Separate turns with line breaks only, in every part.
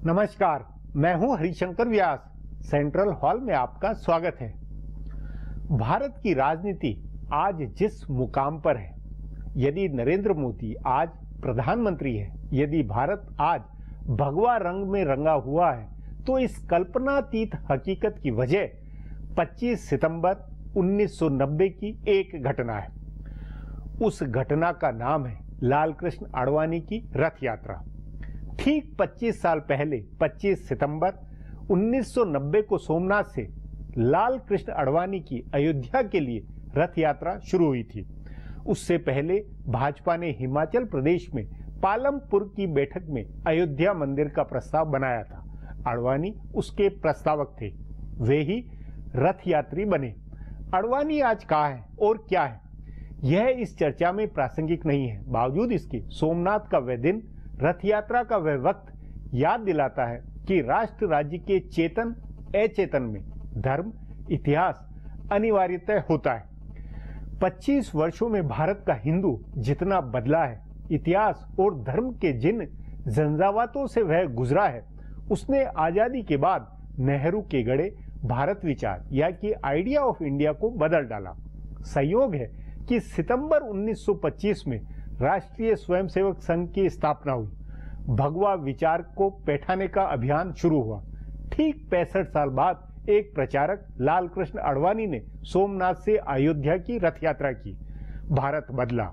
नमस्कार, मैं हूं हरिशंकर व्यास। सेंट्रल हॉल में आपका स्वागत है। भारत की राजनीति आज जिस मुकाम पर है, यदि नरेंद्र मोदी आज प्रधानमंत्री है, यदि भारत आज भगवा रंग में रंगा हुआ है, तो इस कल्पनातीत हकीकत की वजह 25 सितंबर 1990 की एक घटना है। उस घटना का नाम है लाल कृष्ण आडवाणी की रथ यात्रा। ठीक 25 साल पहले 25 सितंबर 1990 को सोमनाथ से लाल कृष्ण आडवाणी की अयोध्या के लिए रथ यात्रा शुरू हुई थी। उससे पहले भाजपा ने हिमाचल प्रदेश में पालमपुर की बैठक में अयोध्या मंदिर का प्रस्ताव बनाया था। आडवाणी उसके प्रस्तावक थे, वे ही रथ यात्री बने। आडवाणी आज कहाँ है और क्या है, यह इस चर्चा में प्रासंगिक नहीं है। बावजूद इसके सोमनाथ का वह दिन, रथ यात्रा का वह वक्त याद दिलाता है कि राष्ट्र राज्य के चेतन अचेतन में धर्म इतिहास अनिवार्यतः होता है। 25 वर्षों में भारत का हिंदू जितना बदला है, इतिहास और धर्म के जिन झंझावातों से वह गुजरा है, उसने आजादी के बाद नेहरू के गढ़े भारत विचार या कि आइडिया ऑफ इंडिया को बदल डाला। संयोग है कि सितंबर 1925 में राष्ट्रीय स्वयंसेवक संघ की स्थापना हुई। भगवा विचार को पैठाने का अभियान शुरू हुआ। ठीक 65 साल बाद एक प्रचारक लाल कृष्ण आडवाणी ने सोमनाथ से अयोध्या की रथ यात्रा की। भारत बदला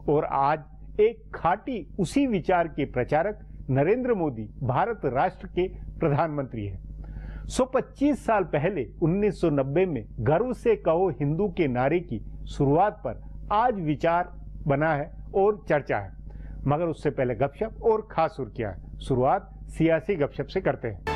और आज एक खाटी उसी विचार के प्रचारक नरेंद्र मोदी भारत राष्ट्र के प्रधानमंत्री है। 125 साल पहले 1990 में गर्व से कहो हिंदू के नारे की शुरुआत पर आज विचार बना है और चर्चा है। मगर उससे पहले गपशप और खास सुर्खियां है। शुरुआत सियासी गपशप से करते हैं।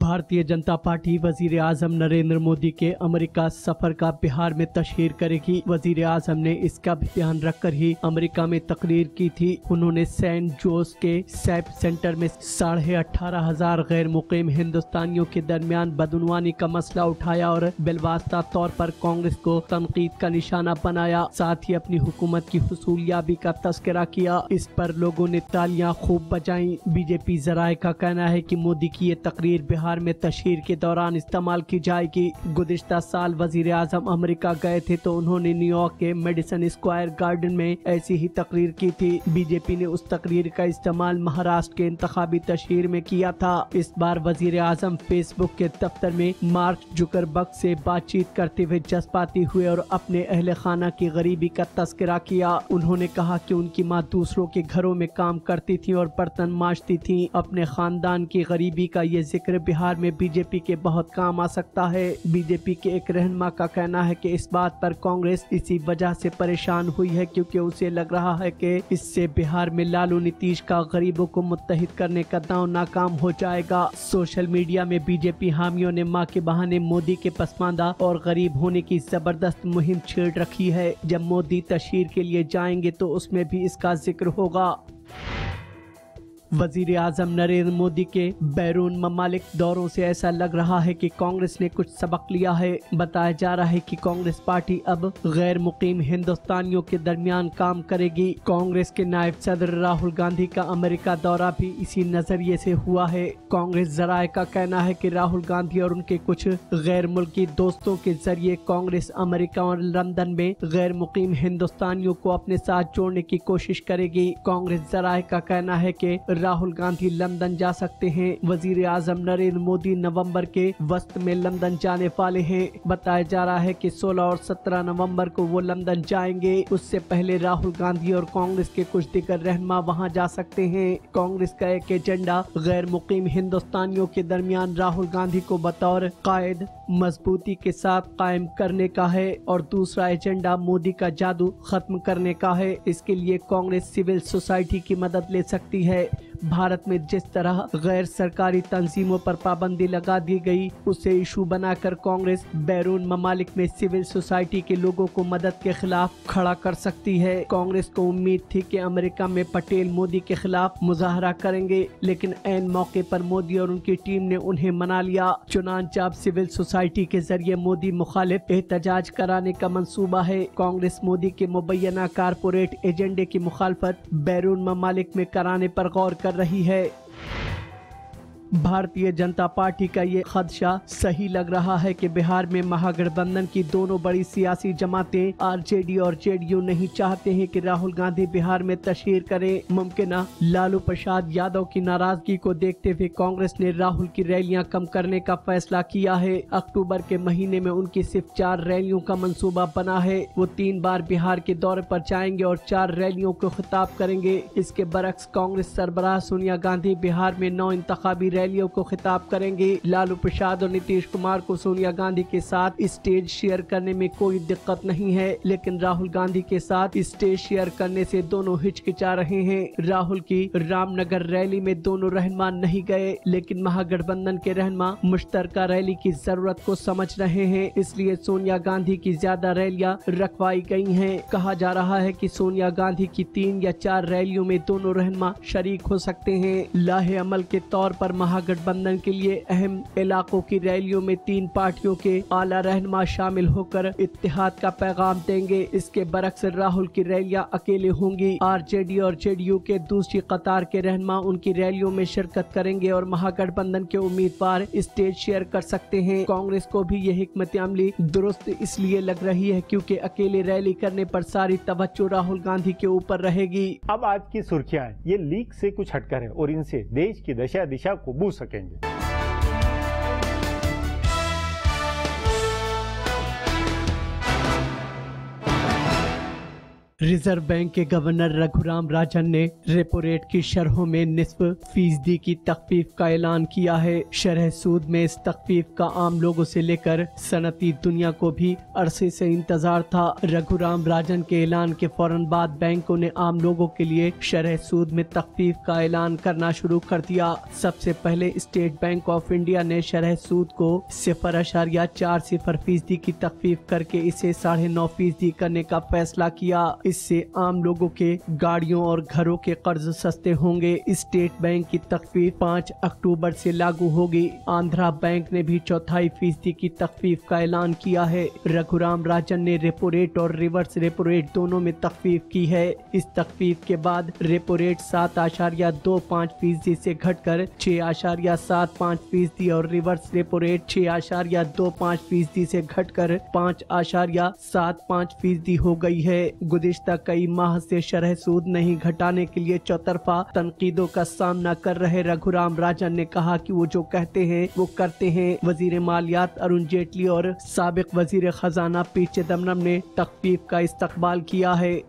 भारतीय जनता पार्टी वजीर आजम नरेंद्र मोदी के अमेरिका सफर का बिहार में तशहीर करेगी। वजीर आजम ने इसका भी ध्यान रखकर ही अमेरिका में तकरीर की थी। उन्होंने सेंट जोस के सैप सेंटर में 18,500 गैर मुकीम हिंदुस्तानियों के दरमियान बदनवानी का मसला उठाया और बिलवास्ता तौर पर कांग्रेस को तनकीद का निशाना बनाया। साथ ही अपनी हुकूमत की हुसूलियाबी का तस्करा किया। इस पर लोगों ने तालियां खूब बजाई। बीजेपी जराये का कहना है कि मोदी की ये तकरीर बिहार में तशहीर के दौरान इस्तेमाल की जाएगी। गुज़िश्ता साल वजीर आजम अमेरिका गए थे तो उन्होंने न्यूयॉर्क के मेडिसन स्क्वायर गार्डन में ऐसी ही तकरीर की थी। बीजेपी ने उस तकरीर का इस्तेमाल महाराष्ट्र के इंतखाबी तशहीर में किया था। इस बार वजीर आजम फेसबुक के दफ्तर में मार्क जुकरबर्ग से बातचीत करते हुए जज्बाती हुए और अपने अहले खाना की गरीबी का तस्करा किया। उन्होंने कहा कि उनकी माँ दूसरों के घरों में काम करती थी और बर्तन मांजती थी। अपने खानदान की गरीबी का ये जिक्र बिहार में बीजेपी के बहुत काम आ सकता है। बीजेपी के एक रहनुमा का कहना है कि इस बात पर कांग्रेस इसी वजह से परेशान हुई है क्योंकि उसे लग रहा है कि इससे बिहार में लालू नीतीश का गरीबों को मुत्तहिद करने का दांव नाकाम हो जाएगा। सोशल मीडिया में बीजेपी हामियों ने मां के बहाने मोदी के पसमानदा और गरीब होने की जबरदस्त मुहिम छेड़ रखी है। जब मोदी तशहीर के लिए जाएंगे तो उसमें भी इसका जिक्र होगा। वजीर आजम नरेंद्र मोदी के बैरून ममालिक दौरों से ऐसा लग रहा है कि कांग्रेस ने कुछ सबक लिया है। बताया जा रहा है कि कांग्रेस पार्टी अब गैर मुकीम हिंदुस्तानियों के दरमियान काम करेगी। कांग्रेस के नायब सदर राहुल गांधी का अमेरिका दौरा भी इसी नजरिए से हुआ है। कांग्रेस जराये का कहना है कि राहुल गांधी और उनके कुछ गैर मुल्की दोस्तों के जरिए कांग्रेस अमेरिका और लंदन में गैर मुकीम हिंदुस्तानियों को अपने साथ जोड़ने की कोशिश करेगी। कांग्रेस जराये का कहना है कि राहुल गांधी लंदन जा सकते हैं। वजीर आजम नरेंद्र मोदी नवंबर के वस्त में लंदन जाने वाले हैं। बताया जा रहा है कि 16 और 17 नवंबर को वो लंदन जाएंगे। उससे पहले राहुल गांधी और कांग्रेस के कुछ दिग्गज रहनुमा वहां जा सकते हैं। कांग्रेस का एक एजेंडा गैर मुकीम हिंदुस्तानियों के दरमियान राहुल गांधी को बतौर कायद मजबूती के साथ कायम करने का है और दूसरा एजेंडा मोदी का जादू खत्म करने का है। इसके लिए कांग्रेस सिविल सोसाइटी की मदद ले सकती है। भारत में जिस तरह गैर सरकारी तंजीमों पर पाबंदी लगा दी गई, उसे इशू बनाकर कांग्रेस बैरून ममालिक में सिविल सोसाइटी के लोगों को मदद के खिलाफ खड़ा कर सकती है। कांग्रेस को उम्मीद थी कि अमेरिका में पटेल मोदी के खिलाफ मुजाहरा करेंगे, लेकिन ऐन मौके पर मोदी और उनकी टीम ने उन्हें मना लिया। चुनांचे अब सिविल सोसाइटी के जरिए मोदी मुखालिफ एहतजाज कराने का मंसूबा है। कांग्रेस मोदी के मुबैना कारपोरेट एजेंडे की मुखालफत बैरून ममालिक में कराने पर गौर कर रही है। भारतीय जनता पार्टी का ये खदशा सही लग रहा है कि बिहार में महागठबंधन की दोनों बड़ी सियासी जमातें आरजेडी और जेडीयू नहीं चाहते हैं कि राहुल गांधी बिहार में तशहीर करें। मुमकिन लालू प्रसाद यादव की नाराजगी को देखते हुए कांग्रेस ने राहुल की रैलियां कम करने का फैसला किया है। अक्टूबर के महीने में उनकी सिर्फ 4 रैलियों का मंसूबा बना है। वो 3 बार बिहार के दौरे पर जाएंगे और 4 रैलियों को खिताब करेंगे। इसके बरक्स कांग्रेस सरबराह सोनिया गांधी बिहार में 9 इंतखाबी रैलियों को खिताब करेंगे। लालू प्रसाद और नीतीश कुमार को सोनिया गांधी के साथ स्टेज शेयर करने में कोई दिक्कत नहीं है, लेकिन राहुल गांधी के साथ स्टेज शेयर करने से दोनों हिचकिचा रहे हैं। राहुल की रामनगर रैली में दोनों रहनुमा नहीं गए, लेकिन महागठबंधन के रहनुमा मुश्तरका रैली की जरूरत को समझ रहे हैं, इसलिए सोनिया गांधी की ज्यादा रैलियां रखवाई गई हैं। कहा जा रहा है कि सोनिया गांधी की 3 या 4 रैलियों में दोनों रहनुमा शरीक हो सकते हैं। लाहे अमल के तौर पर महागठबंधन के लिए अहम इलाकों की रैलियों में 3 पार्टियों के आला रहनुमा शामिल होकर इत्तेहाद का पैगाम देंगे। इसके बरक्स राहुल की रैलियां अकेले होंगी। आरजेडी और जेडीयू के दूसरी कतार के रहनुमा उनकी रैलियों में शिरकत करेंगे और महागठबंधन के उम्मीदवार स्टेज शेयर कर सकते हैं। कांग्रेस को भी यह हिकमत अमली दुरुस्त इसलिए लग रही है क्योंकि अकेले रैली करने पर सारी तवज्जो राहुल गांधी के ऊपर रहेगी।
अब आज की सुर्खियां ये लीक से कुछ हटकर है और इनसे देश की दशा दिशा को बूझ सकेंगे।
रिजर्व बैंक के गवर्नर रघुराम राजन ने रेपो रेट की शरहों में निस्फ फीसदी की तखफीफ का ऐलान किया है। शरह सूद में इस तखफीफ का आम लोगों से लेकर सनती दुनिया को भी अरसे से इंतजार था। रघुराम राजन के ऐलान के फौरन बाद बैंकों ने आम लोगों के लिए शरह सूद में तखफीफ का ऐलान करना शुरू कर दिया। सबसे पहले स्टेट बैंक ऑफ इंडिया ने शरह सूद को 0.40% की तखफीफ करके इसे 9.5% करने का फैसला किया। इससे आम लोगों के गाड़ियों और घरों के कर्ज सस्ते होंगे। स्टेट बैंक की तखफीफ 5 अक्टूबर से लागू होगी। आंध्रा बैंक ने भी 0.25% की तखफीफ का ऐलान किया है। रघुराम राजन ने रेपो रेट और रिवर्स रेपो रेट दोनों में तखफीफ की है। इस तखफीफ के बाद रेपो रेट 7.25% से घटकर 6.75% और रिवर्स रेपो रेट 6.25% से घटकर 5.75% हो गई है। गुज़िश्ता कई माह से शरह सूद नहीं घटाने के लिए चौतरफा तनकीदों का सामना कर रहे रघुराम राजन ने कहा कि वो जो कहते हैं वो करते हैं। वजीर मालियात अरुण जेटली और साबिक वजीर खजाना पी चिदम्बरम ने तखफीफ का इस्तकबाल किया है।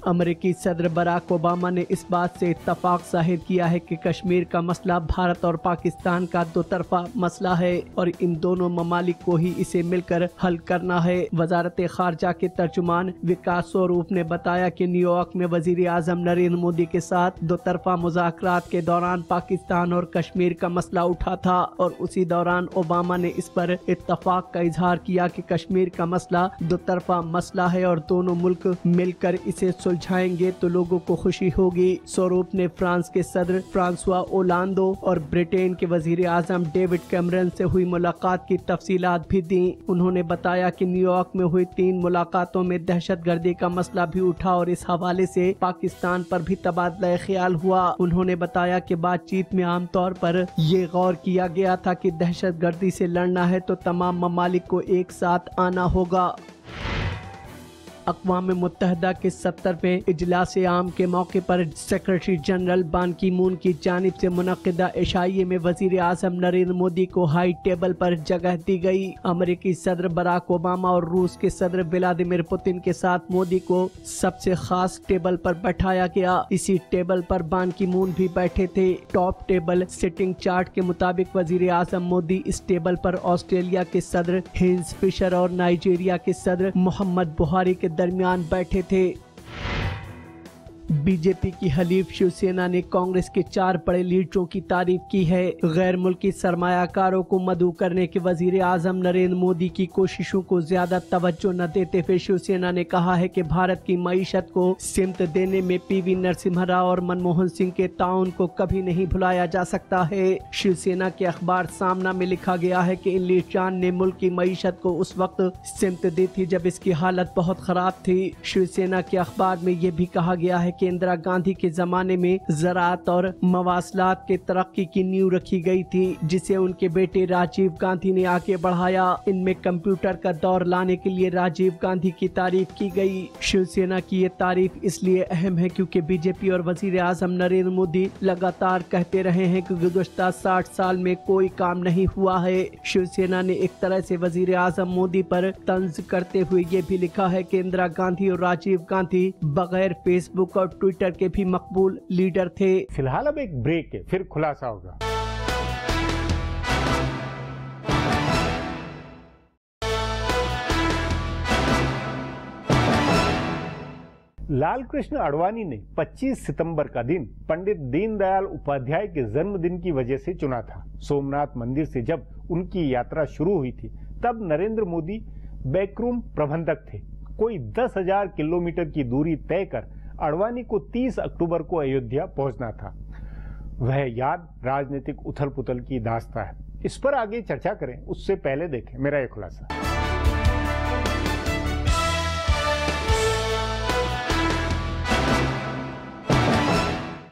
अमेरिकी सदर बराक ओबामा ने इस बात से इत्तफाक जाहिर किया है कि कश्मीर का मसला भारत और पाकिस्तान का दोतरफा मसला है और इन दोनों ममालिक को ही इसे मिलकर हल करना है। वजारत खारजा के तर्जुमान विकास स्वरूप ने बताया कि न्यूयॉर्क में वजीर आजम नरेंद्र मोदी के साथ दोतरफा मुज़ाकरात के दौरान पाकिस्तान और कश्मीर का मसला उठा था और उसी दौरान ओबामा ने इस पर इत्तफाक का इजहार किया कि कश्मीर का मसला दोतरफा मसला है और दोनों मुल्क मिलकर इसे सुलझाएंगे तो लोगों को खुशी होगी। स्वरूप ने फ्रांस के सदर फ्रांसवा ओलांदो और ब्रिटेन के वजीर आजम डेविड कैमरन से हुई मुलाकात की तफसीलात भी दी। उन्होंने बताया कि न्यूयॉर्क में हुई 3 मुलाकातों में दहशतगर्दी का मसला भी उठा और इस हवाले से पाकिस्तान पर भी तबादला ख्याल हुआ। उन्होंने बताया कि बातचीत में आमतौर पर ये गौर किया गया था कि दहशतगर्दी से लड़ना है तो तमाम ममालिक को एक साथ आना होगा। अक़वाम मुत्तहिदा के 70वें इजलास आम के मौके पर सेक्रेटरी जनरल बान की मून की जानिब से मुनक़िदा इशाइये में वज़ीर आज़म नरेंद्र मोदी को हाई टेबल पर जगह दी गई। अमेरिकी सदर बराक ओबामा और रूस के सदर व्लादिमीर पुतिन के साथ मोदी को सबसे खास टेबल पर बैठाया गया। इसी टेबल पर बान की मून भी बैठे थे। टॉप टेबल सिटिंग चार्ट के मुताबिक वज़ीर आज़म मोदी इस टेबल पर ऑस्ट्रेलिया के सदर हेंस फिशर और नाइजीरिया के सदर मोहम्मद बुहारी के दरमियान बैठे थे। बीजेपी की हलीफ शिवसेना ने कांग्रेस के 4 बड़े लीडरों की तारीफ की है। गैर मुल्की सरमायाकारों को मदऊ करने के वजीर आजम नरेंद्र मोदी की कोशिशों को ज्यादा तवज्जो न देते हुए शिवसेना ने कहा है कि भारत की मईशत को सिमत देने में पीवी नरसिम्हा राव और मनमोहन सिंह के ताउन को कभी नहीं भुलाया जा सकता है। शिवसेना के अखबार सामना में लिखा गया है कि इन लीडरान ने मुल्क की मईशत को उस वक्त सिमत दी थी जब इसकी हालत बहुत खराब थी। शिवसेना के अखबार में यह भी कहा गया है कि इंदिरा गांधी के जमाने में ज़राअत और मवासलात के तरक्की की नींव रखी गई थी, जिसे उनके बेटे राजीव गांधी ने आगे बढ़ाया। इनमें कंप्यूटर का दौर लाने के लिए राजीव गांधी की तारीफ की गई। शिवसेना की ये तारीफ इसलिए अहम है क्योंकि बीजेपी और वजीर आजम नरेंद्र मोदी लगातार कहते रहे हैं कि गुज़श्ता 60 साल में कोई काम नहीं हुआ है। शिवसेना ने एक तरह से वजीर आजम मोदी पर तंज करते हुए ये भी लिखा है कि इंदिरा गांधी और राजीव गांधी बगैर फेसबुक और ट्विटर के भी मकबूल लीडर थे।
फिलहाल अब एक ब्रेक है, फिर खुलासा होगा। लाल कृष्ण आडवाणी ने 25 सितंबर का दिन पंडित दीनदयाल उपाध्याय के जन्मदिन की वजह से चुना था। सोमनाथ मंदिर से जब उनकी यात्रा शुरू हुई थी तब नरेंद्र मोदी बैकरूम प्रबंधक थे। कोई 10,000 किलोमीटर की दूरी तय कर आडवाणी को 30 अक्टूबर को अयोध्या पहुंचना था। वह याद राजनीतिक उथल पुथल की दास्तां है। इस पर आगे चर्चा करें उससे पहले देखें मेरा यह खुलासा।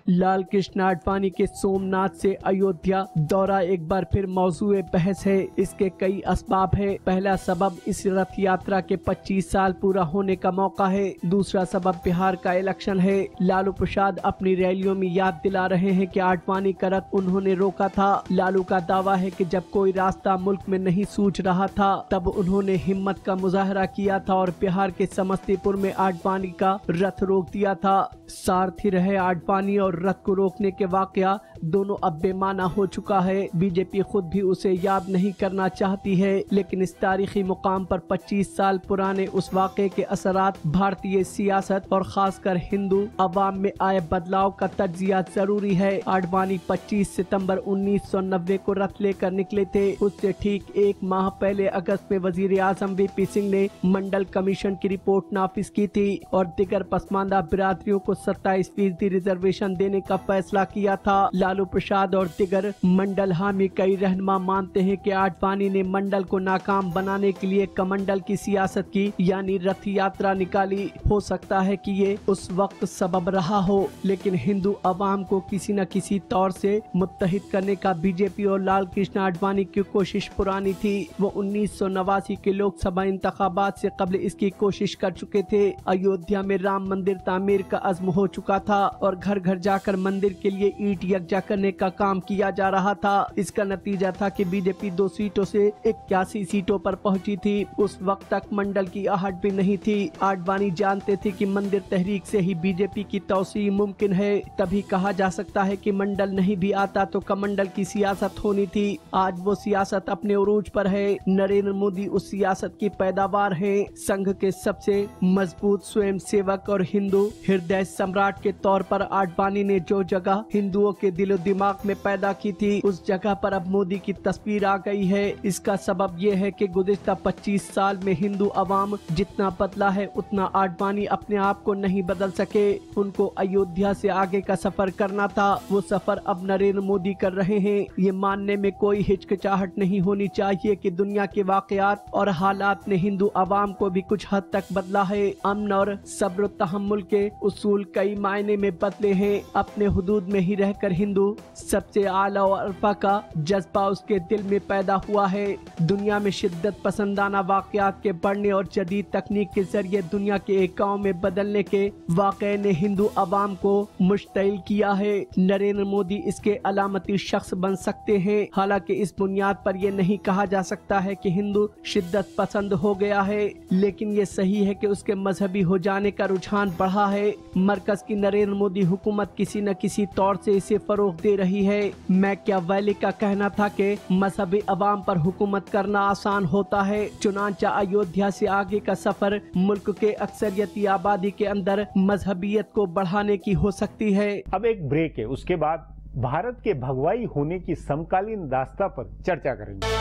लाल कृष्ण आडवाणी के सोमनाथ से अयोध्या दौरा एक बार फिर मौजूए बहस है। इसके कई असबाब है। पहला सबब इस रथ यात्रा के 25 साल पूरा होने का मौका है। दूसरा सबब बिहार का इलेक्शन है। लालू प्रसाद अपनी रैलियों में याद दिला रहे हैं कि आडवाणी का रथ उन्होंने रोका था। लालू का दावा है कि जब कोई रास्ता मुल्क में नहीं सूझ रहा था तब उन्होंने हिम्मत का मुजाहरा किया था और बिहार के समस्तीपुर में आडवाणी का रथ रोक दिया था। सारथी रहे आडवाणी और रथ को रोकने के वाकया दोनों अब बेमाना हो चुका है। बीजेपी खुद भी उसे याद नहीं करना चाहती है, लेकिन इस तारीखी मुकाम पर 25 साल पुराने उस वाक़े के असरात भारतीय सियासत और खासकर हिंदू अवाम में आए बदलाव का तज्जिया जरूरी है। आडवाणी 25 सितंबर 1990 को रथ लेकर निकले थे। उससे ठीक एक माह पहले अगस्त में वजीर आजम वीपी सिंह ने मंडल कमीशन की रिपोर्ट नाफिज की थी और दिगर पसमानदा बिरादरियों को 27% रिजर्वेशन देने का फैसला किया था। लालू प्रसाद और दिगर मंडल हामी कई रहनुमा मानते हैं कि आडवाणी ने मंडल को नाकाम बनाने के लिए कमंडल की सियासत की, यानी रथ यात्रा निकाली। हो सकता है कि ये उस वक्त सबब रहा हो, लेकिन हिंदू अवाम को किसी न किसी तौर से मुत्तहिद करने का बीजेपी और लाल कृष्ण आडवाणी की कोशिश पुरानी थी। वो 1989 के लोकसभा इंतखाबात से कबल इसकी कोशिश कर चुके थे। अयोध्या में राम मंदिर तामीर का अज़्म हो चुका था और घर घर जाकर मंदिर के लिए ईंट यकजा करने का काम किया जा रहा था। इसका नतीजा था कि बीजेपी 2 सीटों से 81 सीटों पर पहुंची थी। उस वक्त तक मंडल की आहट भी नहीं थी। आडवाणी जानते थे कि मंदिर तहरीक से ही बीजेपी की तौसीह मुमकिन है। तभी कहा जा सकता है कि मंडल नहीं भी आता तो कमंडल की सियासत होनी थी। आज वो सियासत अपने उरूज पर है। नरेंद्र मोदी उस सियासत की पैदावार है। संघ के सबसे मजबूत स्वयं सेवक और हिंदू हृदय सम्राट के तौर पर आडवाणी ने जो जगह हिंदुओं के दिलो दिमाग में पैदा की थी, उस जगह पर अब मोदी की तस्वीर आ गई है। इसका सबब यह है कि गुज़िश्ता 25 साल में हिंदू अवाम जितना बदला है उतना आडवाणी अपने आप को नहीं बदल सके। उनको अयोध्या से आगे का सफर करना था, वो सफर अब नरेंद्र मोदी कर रहे हैं। ये मानने में कोई हिचकिचाहट नहीं होनी चाहिए कि दुनिया के वाकयात और हालात ने हिंदू अवाम को भी कुछ हद तक बदला है। अमन और सब्र तहम्मुल के उसूल कई मायने में बदले हैं। अपने हुदूद में ही रहकर हिंदू सबसे आला और अरफा का जज्बा उसके दिल में पैदा हुआ है। दुनिया में शिद्दत पसंदाना वाकयात के बढ़ने और जदीद तकनीक के जरिए दुनिया के एक गांव में बदलने के वाक़े ने हिंदू अवाम को मुश्तइल किया है। नरेंद्र मोदी इसके अलामती शख्स बन सकते हैं। हालांकि इस बुनियाद पर यह नहीं कहा जा सकता है कि हिंदू शिद्दत पसंद हो गया है, लेकिन ये सही है कि उसके मजहबी हो जाने का रुझान बढ़ा है। मरकज की नरेंद्र मोदी हुकूमत किसी न किसी तौर से इसे फरोग फरोग दे रही है। मैकियावेली का कहना था कि मजहबी अवाम पर हुकूमत करना आसान होता है, चुनांचा अयोध्या से आगे का सफर मुल्क के अक्सरियती आबादी के अंदर मजहबियत को बढ़ाने की हो सकती है।
अब एक ब्रेक है, उसके बाद भारत के भगवाई होने की समकालीन दास्ता पर चर्चा करेंगे।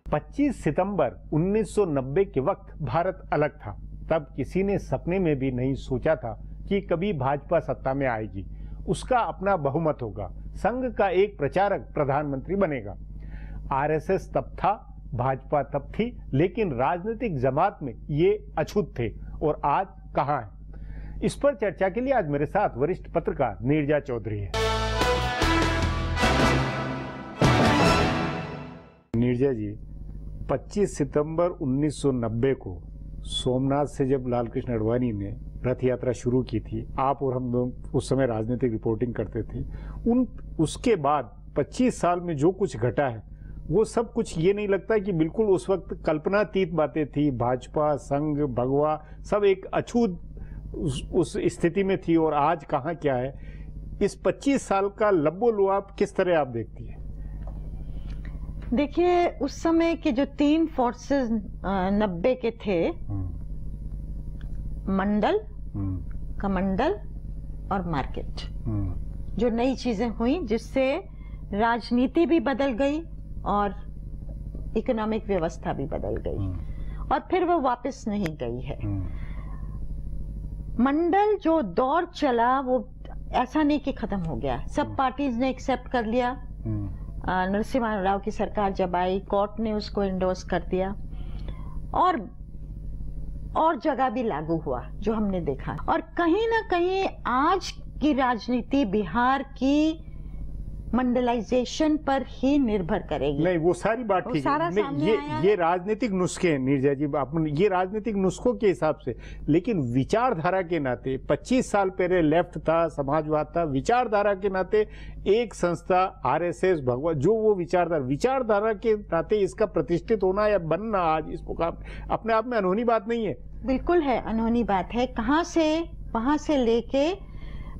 25 सितंबर 1990 के वक्त भारत अलग था। तब किसी ने सपने में भी नहीं सोचा था कि कभी भाजपा सत्ता में आएगी, उसका अपना बहुमत होगा, संघ का एक प्रचारक प्रधानमंत्री बनेगा। आरएसएस तब था, भाजपा तब थी, लेकिन राजनीतिक जमात में ये अछूत थे और आज कहां है? इस पर चर्चा के लिए आज मेरे साथ वरिष्ठ पत्रकार नीरजा चौधरी है। नीरजा जी, 25 सितंबर 1990 को सोमनाथ से जब लालकृष्ण आडवाणी ने रथ यात्रा शुरू की थी, आप और हम दोनों उस समय राजनीतिक रिपोर्टिंग करते थे। उसके बाद 25 साल में जो कुछ घटा है वो सब कुछ ये नहीं लगता कि बिल्कुल उस वक्त कल्पनातीत बातें थी। भाजपा, संघ, भगवा सब एक अछूत उस स्थिति में थी और आज कहाँ क्या है? इस 25 साल का लब्बो-लुआब किस तरह आप देखती है?
देखिए, उस समय के जो तीन फोर्सेस 90 के थे, मंडल, कमंडल और मार्केट, जो नई चीजें हुई जिससे राजनीति भी बदल गई और इकोनॉमिक व्यवस्था भी बदल गई और फिर वो वापस नहीं गई है। मंडल जो दौर चला वो ऐसा नहीं कि खत्म हो गया, सब पार्टीज ने एक्सेप्ट कर लिया। नरसिम्हा राव की सरकार जब आई, कोर्ट ने उसको इंडोर्स कर दिया और जगह भी लागू हुआ जो हमने देखा। और कहीं ना कहीं आज की राजनीति बिहार की मंडलाइजेशन पर ही निर्भर करेगी।
नहीं, वो सारी बात ठीक है। ये राजनीतिक नुस्खे हैं नीरजा जी, ये राजनीतिक नुस्खों के हिसाब से, लेकिन विचारधारा के नाते 25 साल पहले लेफ्ट था, समाजवाद था, विचारधारा के नाते एक संस्था आरएसएस, भगवा, जो वो विचारधारा के नाते इसका प्रतिष्ठित होना या बनना आज इस मुकाम अपने आप में अनहोनी बात नहीं है।
बिल्कुल है, अनहोनी बात है। वहां से लेके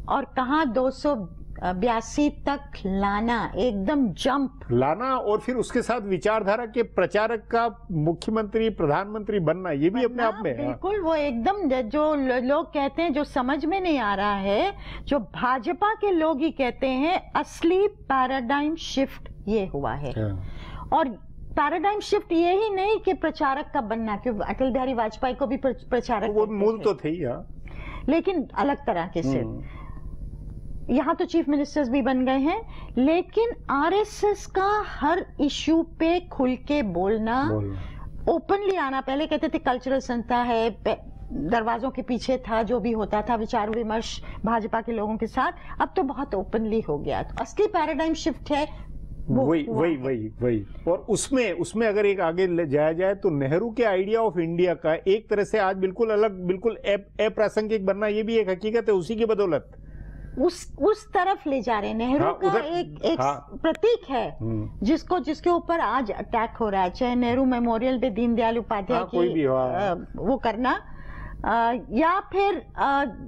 और कहाँ 282 तक लाना, एकदम जंप
लाना, और फिर उसके साथ विचारधारा के प्रचारक का मुख्यमंत्री, प्रधानमंत्री बनना, ये भी अपने आप में
बिल्कुल वो एकदम, जो लोग कहते हैं, जो समझ में नहीं आ रहा है, जो भाजपा के लोग ही कहते हैं, असली पैराडाइम शिफ्ट ये हुआ है। और पैराडाइम शिफ्ट ये ही नहीं कि प्रचारक का बनना, क्योंकि अटल बिहारी वाजपेयी को भी प्रचारक
वो मूल तो थे ही,
लेकिन अलग तरह के से। यहाँ तो चीफ मिनिस्टर्स भी बन गए हैं, लेकिन आरएसएस का हर इश्यू पे खुल के बोलना, ओपनली आना। पहले कहते थे कल्चरल संस्था है, दरवाजों के पीछे था, जो भी होता था विचार विमर्श भाजपा के लोगों के साथ, अब तो बहुत ओपनली हो गया। तो असली पैराडाइम शिफ्ट है
वही। और उसमें अगर एक आगे ले जाया जाए तो नेहरू के आइडिया ऑफ इंडिया का एक तरह से आज बिल्कुल अलग, बिल्कुल अप्रासंगिक बनना, ये भी एक हकीकत है उसी की बदौलत।
उस तरफ ले जा रहे हैं। नेहरू का एक प्रतीक है जिसके ऊपर आज अटैक हो रहा है, चाहे नेहरू मेमोरियल पे दीनदयाल उपाध्याय की वो करना, या फिर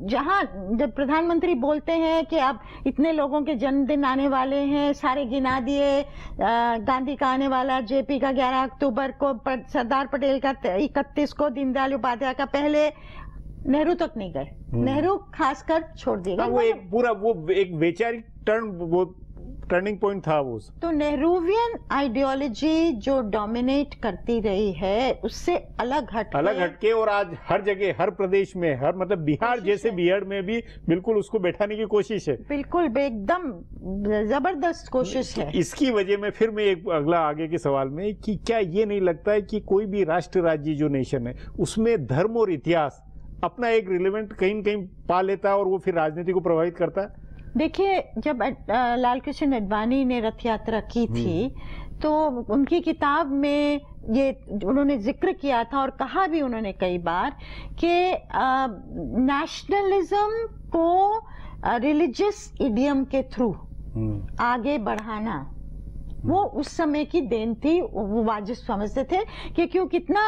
जहां जब प्रधानमंत्री बोलते हैं कि अब इतने लोगों के जन्मदिन आने वाले हैं, सारे गिना दिए, गांधी का आने वाला, जेपी का 11 अक्टूबर को, सरदार पटेल का 31 को, दीनदयाल उपाध्याय का पहले, नेहरू तक नहीं गए। नेहरू खासकर छोड़ दिया।
वो एक पूरा वो एक वैचारिक टर्निंग पॉइंट था वो।
तो नेहरूवियन आइडियोलॉजी जो डोमिनेट करती रही है, उससे अलग हटके
और आज हर जगह, हर प्रदेश में, हर मतलब बिहार जैसे बिहार में भी बिल्कुल उसको बैठाने की कोशिश है।
बिल्कुल एकदम जबरदस्त कोशिश है।
इसकी वजह में फिर मैं एक अगला आगे के सवाल में कि क्या ये नहीं लगता है कि कोई भी राष्ट्र राज्य जो नेशन है उसमें धर्म और इतिहास अपना एक रिलेवेंट कहीं न कहीं पा लेता है और वो फिर राजनीति को प्रभावित करता है?
देखिए, जब लालकृष्ण आडवाणी ने रथ यात्रा की थी तो उनकी किताब में ये उन्होंने जिक्र किया था और कहा भी उन्होंने कई बार कि नेशनलिज्म को रिलीजियस इडियम के थ्रू आगे बढ़ाना वो उस समय की देन थी। वो वाजिब समझते थे कि क्यों कितना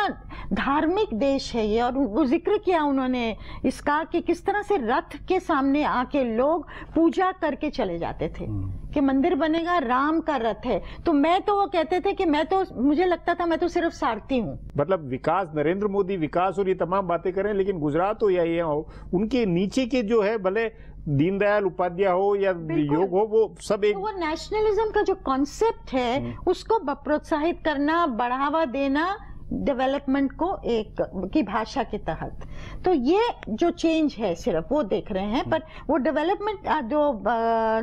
धार्मिक देश है ये, और वो जिक्र किया उन्होंने इसका कि किस तरह से रथ के सामने आके लोग पूजा करके चले जाते थे कि मंदिर बनेगा, राम का रथ है। तो वो कहते थे कि मुझे लगता था मैं तो सिर्फ सारथी हूँ।
मतलब विकास, नरेंद्र मोदी विकास और ये तमाम बातें करें, लेकिन गुजरात हो या ये हो, उनके नीचे के जो है, भले दीनदयाल उपाध्याय हो या योग हो, वो सब एक,
तो वो नेशनलिज्म का जो कॉन्सेप्ट है उसको प्रोत्साहित करना, बढ़ावा देना डेवलपमेंट को एक की भाषा के तहत। तो ये जो चेंज है सिर्फ वो देख रहे हैं, पर वो डेवलपमेंट जो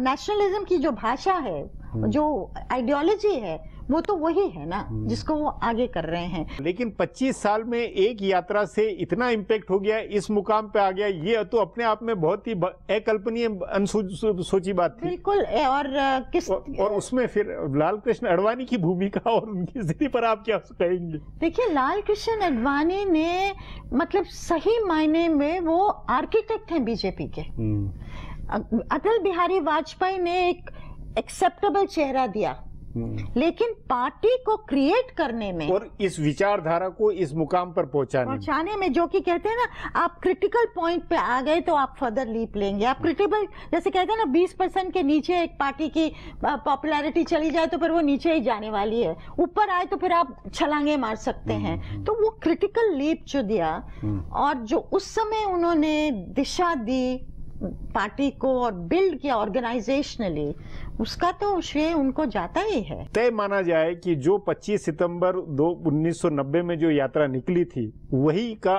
नेशनलिज्म की जो भाषा है, जो आइडियोलॉजी है, वो तो वही है ना जिसको वो आगे कर रहे हैं।
लेकिन 25 साल में एक यात्रा से इतना इम्पैक्ट हो गया, इस मुकाम पे आ गया, ये तो अपने आप में बहुत ही अकल्पनीय, सोची बात थी।
बिल्कुल। और
उसमें फिर लाल कृष्ण आडवाणी की भूमिका और उनकी स्थिति पर आप क्या कहेंगे?
देखिए, लाल कृष्ण आडवाणी ने मतलब सही मायने में वो आर्किटेक्ट हैं बीजेपी के। अटल बिहारी वाजपेयी ने एक एक्सेप्टेबल चेहरा दिया, लेकिन पार्टी को क्रिएट करने में
और इस विचारधारा को इस मुकाम पर पहुंचाने में,
जो कि कहते हैं ना, आप क्रिटिकल पॉइंट पे आ गए तो आप फर्दर लीप लेंगे। आप क्रिटिकल, जैसे कहते हैं ना, 20% के नीचे एक पार्टी की पॉपुलैरिटी चली जाए तो फिर वो नीचे ही जाने वाली है, ऊपर आए तो फिर आप छलांगे मार सकते हैं। तो वो क्रिटिकल लीप जो दिया और जो उस समय उन्होंने दिशा दी पार्टी को और बिल्ड किया ऑर्गेनाइजेशनली, उसका तो श्रेय उनको जाता ही है।
तय माना जाए कि जो 25 सितंबर 1990 में जो यात्रा निकली थी, वही का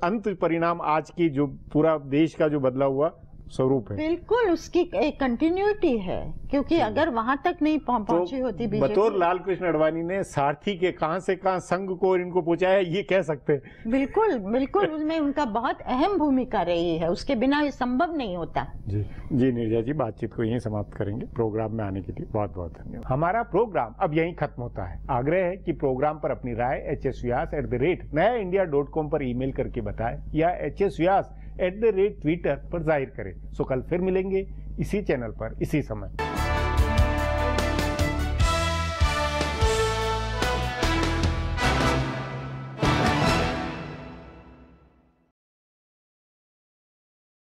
अंत परिणाम आज की जो पूरा देश का जो बदला हुआ स्वरूप है।
बिल्कुल, उसकी एक कंटिन्यूटी है, क्योंकि अगर वहां तक नहीं पहुंची होती बीजेपी,
बतौर लाल कृष्ण आडवाणी ने सारथी के कहां से कहां संघ को इनको पहुंचाया, ये कह सकते हैं।
बिल्कुल बिल्कुल, उसमें उनका बहुत अहम भूमिका रही है, उसके बिना ये संभव नहीं होता।
जी नीरजा जी, बातचीत को यहीं समाप्त करेंगे। प्रोग्राम में आने के लिए बहुत बहुत धन्यवाद। हमारा प्रोग्राम अब यहीं खत्म होता है। आग्रह है कि प्रोग्राम पर अपनी राय hsvyas@nayaindia.com पर ईमेल करके बताएं या hsvyas@twitter पर जाहिर करें। सो कल फिर मिलेंगे इसी चैनल पर इसी समय।